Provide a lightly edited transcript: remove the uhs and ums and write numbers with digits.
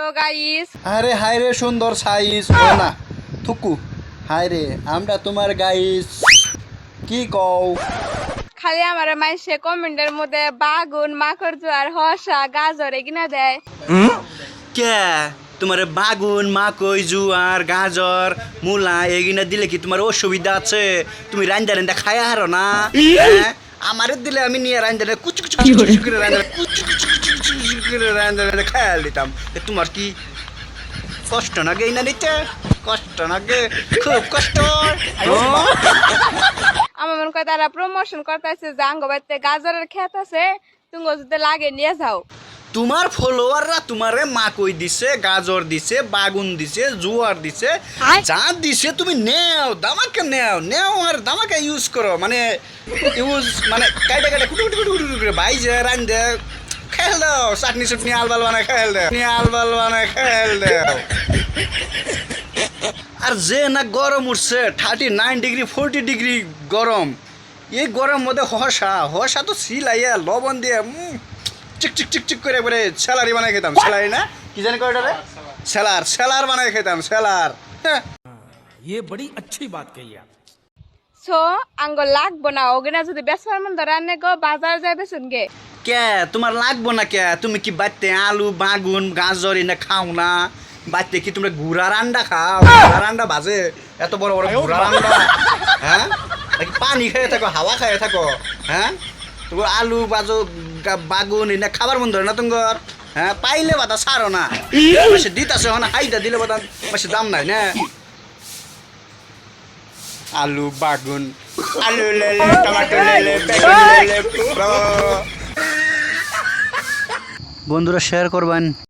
তো গাইস আরে হায় রে সুন্দর সাইজ ও না থুকু হায় রে আমরা তোমার গাইস কি কও খালি আমার মাইসে কমেন্টের মধ্যে বাগুন মাকড় জোয়ার হসা গাজর এগিনা দেয়। কে তোমার বাগুন মাকই জুয়ার গাজর মূলা এগিনা দিলে কি তোমার অসুবিধা আছে? তুমি রান্দা রান্দা খায়া হারো না? হ্যাঁ? আমারে দিলে আমি নিয়ে রান্দা কুচু কুচু কুচু করে রান্দা কুচু কুচু কুচু করে রান্দা খায়া দিতাম। তোমার কি কষ্ট না গে না নিতে? কষ্ট না গে? খুব কষ্ট। আমার মনে করে তারা প্রমোশন করতেছে যে আঙ্গ বাড়িতে গাজরের ক্ষেত আছে, তুমি যদি লাগে নিয়ে যাও। তোমার ফলোয়াররা তোমারে মাকই দিছে, গাজর দিছে, বাগুন দিছে, জুয়ার দিছে, যা দিছে তুমি নেও, দামাকে নেও, নেও আর দামাকে ইউজ করো, মানে ইউজ মানে কাইটা কাইটা কুটু কুটু কুটু কুটু করে বাইজে রান্দে খেল দাও, চাটনি চাটনি আলবাল বানায় খেল দাও, আলবাল বানায় খেল দাও। আর যে না গরম উঠছে 39 ডিগ্রি 40 ডিগ্রি গরম, এই গরম মধ্যে হসা তো সিলাইয়া লবণ দিয়ে চিক চিক চিক চিক করে করে স্যালারি বানাই খেতাম। স্যালারি না কি জানি করে ওটারে স্যালার বানাই খেতাম স্যালার। ये बड़ी अच्छी बात कही आप। সো আঙ্গ লাগবো না ওগিনা যদি বেসবার মন ধরানে গো বাজার যাইবে শুনগে। কে তোমার লাগবো না কে? তুমি কি বাড়তে আলু বাগুন গাজর এনে খাও না? বাড়তে কি তোমরা গুড়ার আন্ডা খাও? গুড়ার আন্ডা বাজে এত বড় বড় গুড়ার আন্ডা? হ্যাঁ নাকি পানি খেয়ে থাকো, হাওয়া খেয়ে থাকো? হ্যাঁ তোমার আলু বাগুন এনে খাবার মন ধরে না তোমার? হ্যাঁ পাইলে বাতা সারো না, মাসে দিতাছে না হাইটা দিলে বাতা মাসে দাম নাই না। আলু বাগুন আলু লেলে টমেটো লেলে বেগুন লেলে। বন্ধুরা শেয়ার করবেন।